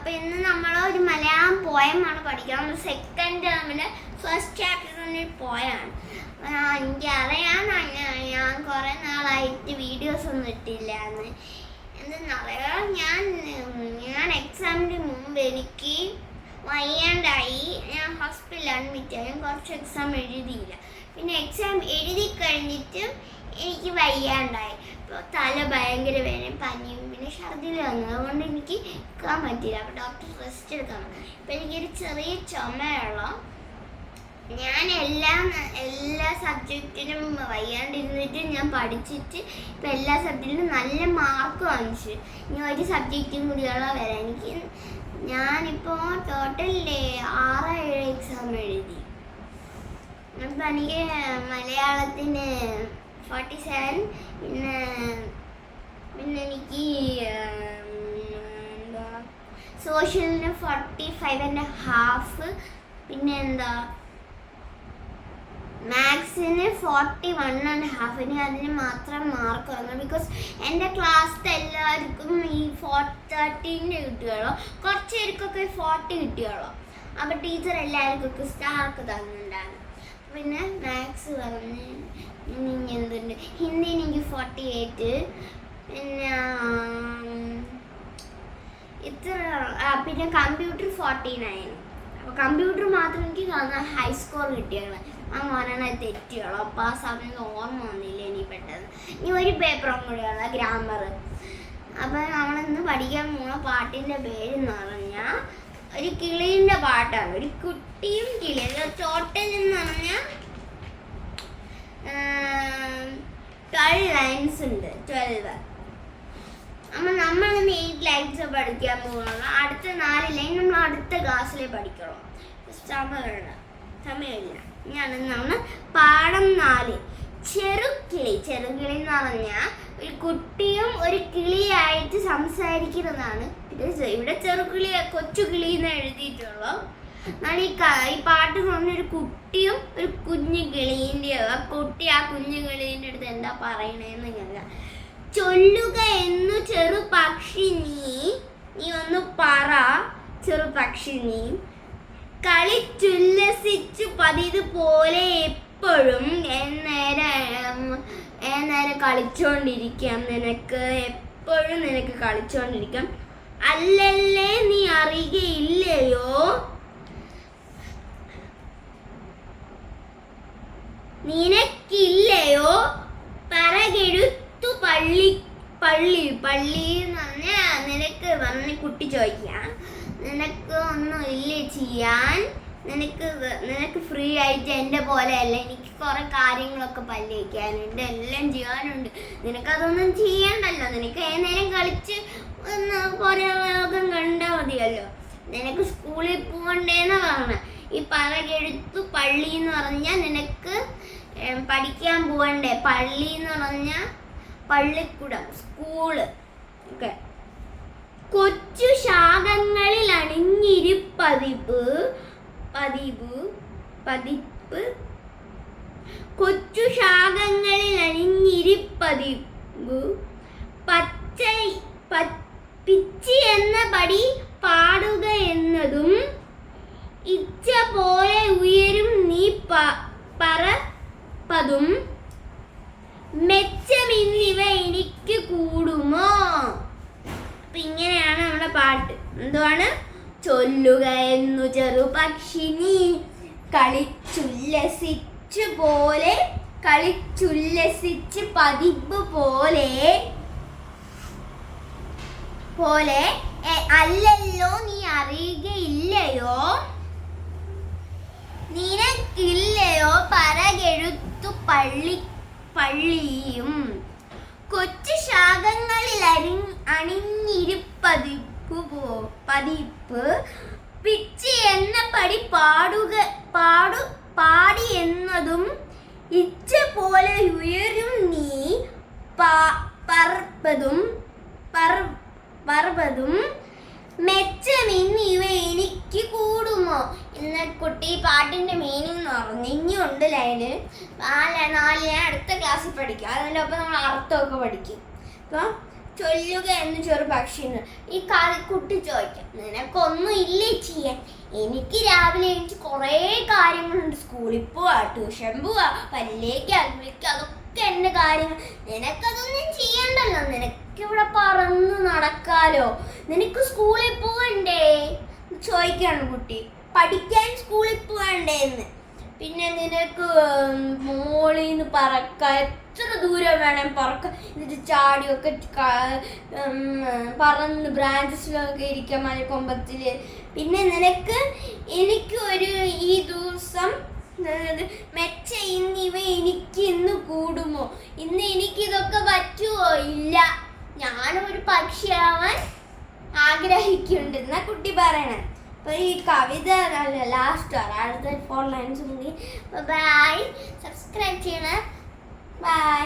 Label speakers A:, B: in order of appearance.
A: അപ്പോൾ ഇന്ന് നമ്മൾ ഒരു മലയാളം പോയമാണ് പഠിക്കാൻ. നമ്മൾ സെക്കൻഡ് ടേമിൽ ഫസ്റ്റ് ചാപ്റ്ററിൽ പോയാണ്. എനിക്കറിയാനാണ് ഞാൻ കുറേ നാളായിട്ട് വീഡിയോസ് ഒന്നും ഇട്ടില്ല എന്ന്. എന്തെന്നറിയാം, ഞാൻ എക്സാമിന് മുമ്പ് എനിക്ക് വയ്യാണ്ടായി. ഞാൻ ഹോസ്പിറ്റലിൽ അഡ്മിറ്റായി. കുറച്ച് എക്സാം എഴുതിയില്ല. പിന്നെ എക്സാം എഴുതി കഴിഞ്ഞിട്ടും എനിക്ക് വയ്യാണ്ടായി. അപ്പോൾ തല ഭയങ്കര വേദന, പനിയും പിന്നെ ഛർദിൽ വന്നു. അതുകൊണ്ട് എനിക്ക് നിൽക്കാൻ പറ്റില്ല. അപ്പോൾ ഡോക്ടർ റെസ്റ്റ് എടുക്കാൻ പറഞ്ഞു. അപ്പോൾ എനിക്കൊരു ചെറിയ ചുമയുള്ള. ഞാൻ എല്ലാ സബ്ജക്റ്റിനും വയ്യാണ്ടിരുന്നിട്ട് ഞാൻ പഠിച്ചിട്ട് ഇപ്പം എല്ലാ സബ്ജക്റ്റിനും നല്ല മാർക്ക് വാങ്ങിച്ചു. ഇനി ഒരു സബ്ജക്റ്റും കൂടിയുള്ള വരാൻ ഞാനിപ്പോൾ ടോട്ടൽ 6-7 എക്സാം എഴുതി. അപ്പം എനിക്ക് മലയാളത്തിന് 47, പിന്നെ എനിക്ക് സോഷ്യലിന് 45.5, പിന്നെ മാത്സിന് 41.5. അതിന് മാത്രം മാർക്ക് വന്നു. ബിക്കോസ് എൻ്റെ ക്ലാസ്സിലെ എല്ലാവർക്കും ഈ 13 കിട്ടിയുള്ളൂ. കുറച്ച് പേർക്കൊക്കെ 40 കിട്ടിയുള്ളൂ. അപ്പോൾ ടീച്ചർ എല്ലാവർക്കൊക്കെ സ്റ്റാർക്ക് തന്നിട്ടുണ്ടായിരുന്നു. പിന്നെ മാത്സ് പറഞ്ഞ് എന്തുണ്ട്, ഹിന്ദിന് എനിക്ക് 48, പിന്നെ പിന്നെ കമ്പ്യൂട്ടർ 49. അപ്പോൾ കമ്പ്യൂട്ടർ മാത്രം എനിക്ക് ഹൈ സ്കോർ കിട്ടിയാണ്. അങ്ങനെ തെറ്റിയുള്ളൂ. അപ്പോൾ ആ സമയത്ത് ഓർമ്മ വന്നില്ല ഇനി പെട്ടെന്ന്. ഇനി ഒരു പേപ്പറും കൂടിയുള്ള ഗ്രാമർ. അപ്പോൾ നമ്മളിന്ന് പഠിക്കാൻ പോകുന്ന പാട്ടിൻ്റെ പേരെന്ന് പറഞ്ഞാൽ ഒരു കിളീൻ്റെ പാട്ടാണ്. ഒരു കുട്ടിയും കിളിയും. ടോട്ടൽ എന്ന് പറഞ്ഞാൽ 12 ലൈൻസ് ഉണ്ട്. 12. അപ്പം നമ്മളിന്ന് 8 ലൈൻസ് പഠിക്കാൻ പോകുന്നത്. അടുത്ത 4 ലൈൻ നമ്മൾ അടുത്ത ക്ലാസ്സിലേ പഠിക്കണം. സമയമില്ല. നമ്മൾ പാഠം 4 ചെറുകിളി. ചെറുകിളി എന്ന് പറഞ്ഞാൽ ഒരു കുട്ടിയും ഒരു കിളിയായിട്ട് സംസാരിക്കുന്നതാണ്. ഇവിടെ ചെറുകിളി കൊച്ചു കിളി എന്ന് എഴുതിയിട്ടുള്ളൂ. എന്നാൽ ഈ പാട്ട് എന്ന് പറഞ്ഞൊരു കുട്ടിയും ഒരു കുഞ്ഞു കിളീൻ്റെ കുട്ടി ആ കുഞ്ഞു കിളീൻ്റെ അടുത്ത് എന്താ പറയണേന്ന് കേൾക്കാം. ചൊല്ലുക എന്നു ചെറു പക്ഷി നീ ഒന്ന് പറ ചെറു പക്ഷി നീ, കളിച്ചുല്ലസിച്ചു പതിത് പോലെ എപ്പോഴും നേരം കളിച്ചോണ്ടിരിക്കാം. എപ്പോഴും നിനക്ക് കളിച്ചോണ്ടിരിക്കാം. അല്ലല്ലേ നീ അറിയുകയില്ലയോ, നിനക്കില്ലയോ പറകെടുത്തു പള്ളി എന്ന് പറഞ്ഞാൽ നിനക്ക് പറഞ്ഞ് കുട്ടി ചോദിക്കാം, നിനക്ക് ഒന്നും ഇല്ലേ ചെയ്യാൻ, നിനക്ക് ഫ്രീ ആയിട്ട് എൻ്റെ പോലെ അല്ല, എനിക്ക് കുറേ കാര്യങ്ങളൊക്കെ പല്ല് വയ്ക്കാനുണ്ട്, എല്ലാം ചെയ്യാനുണ്ട്, നിനക്കതൊന്നും ചെയ്യണ്ടല്ലോ, നിനക്ക് നേരം കളിച്ച് ലോകം കണ്ടാൽ മതിയല്ലോ, നിനക്ക് സ്കൂളിൽ പോകണ്ടേന്ന് പറഞ്ഞ. ഈ പറകെടുത്തു പള്ളി എന്ന് പറഞ്ഞാൽ നിനക്ക് പഠിക്കാൻ പോകണ്ടേ. പള്ളി എന്ന് പറഞ്ഞാൽ പള്ളിക്കൂടം, സ്കൂള്. ഓക്കെ. കൊച്ചു ശാഖങ്ങളിൽ അണിഞ്ഞിരിപ്പതിപ്പ് കൊച്ചു ശാഖങ്ങളിൽ അണിഞ്ഞിരിപ്പതിപ്പ് പിച്ചി എന്ന പടി പാടുക എന്നതും ഇച്ഛ പോലെ ഉയരും നീ പറപ്പതും മെച്ചമെന്നിവ എനിക്ക് കൂടുമോ. അപ്പൊ ഇങ്ങനെയാണ് നമ്മുടെ പാട്ട്. എന്തുവാണ്? ചൊല്ലുക എന്നു ചെറു പക്ഷി നീ, കളിച്ചുല്ലസിച്ച് പതിപ്പ് പോലെ അല്ലല്ലോ നീ അറിയുകയില്ലയോ, നിനക്കില്ലയോ പറകെഴുത്തു പള്ളിയും, കൊച്ചു ശാഖങ്ങളിൽ പതിപ്പ് പിച്ചി എന്ന പടി പാടി എന്നതും ഇച്ഛ പോലെ ഉയരും നീ പറപ്പതും മെച്ചമെന്നിവ എനിക്ക് കൂടുമോ. ഇന്ന് കുട്ടി പാട്ടിൻ്റെ മീനിങ് എന്ന് പറഞ്ഞു. ഇനിയുണ്ട് ലൈന് 4 അടുത്ത ക്ലാസ്സിൽ പഠിക്കും. അതിൻ്റെ ഒപ്പം നമ്മൾ അർത്ഥമൊക്കെ പഠിക്കും. അപ്പോൾ ചൊല്ലുക എന്ന് ചെറു പക്ഷി ഈ കുട്ടി ചോദിക്കാം, നിനക്കൊന്നും ഇല്ലേ ചെയ്യാൻ? എനിക്ക് രാവിലെ എനിക്ക് കുറേ കാര്യങ്ങളുണ്ട്. സ്കൂളിൽ പോവാ, ട്യൂഷൻ പോവാ, പല്ലേക്ക് അഗ്ലിക്ക്, അതൊക്കെ എൻ്റെ കാര്യങ്ങൾ. നിനക്കതൊന്നും ചെയ്യണ്ടല്ലോ, നിനക്കിവിടെ പറന്ന് നടക്കാലോ, നിനക്ക് സ്കൂളിൽ പോവണ്ടേ ചോദിക്കാണ് കുട്ടി. പഠിക്കാൻ സ്കൂളിൽ പോവണ്ടേ എന്ന്. പിന്നെ നിനക്ക് മോളിന്ന് പറക്കാൻ എത്ര ദൂരം വേണം പറക്കാൻ, എന്നിട്ട് ചാടിയൊക്കെ പറന്ന് ബ്രാഞ്ചസിലൊക്കെ ഇരിക്കാം മലക്കൊമ്പത്തില്. പിന്നെ എനിക്ക് ഈ ദിവസം മെച്ച എനിക്ക് ഇന്ന് കൂടുമോ, ഇന്ന് എനിക്കിതൊക്കെ പറ്റുമോ? ഇല്ല, ഞാനൊരു പക്ഷിയാവാൻ ആഗ്രഹിക്കുന്നുണ്ടെന്നാ കുട്ടി പറയണേ. അപ്പൊ ഈ കവിത ലാസ്റ്റ് അടുത്ത 4 ലൈൻസ് കൂടി. ബൈ, സബ്സ്ക്രൈബ് ചെയ്യണേ. ബൈ.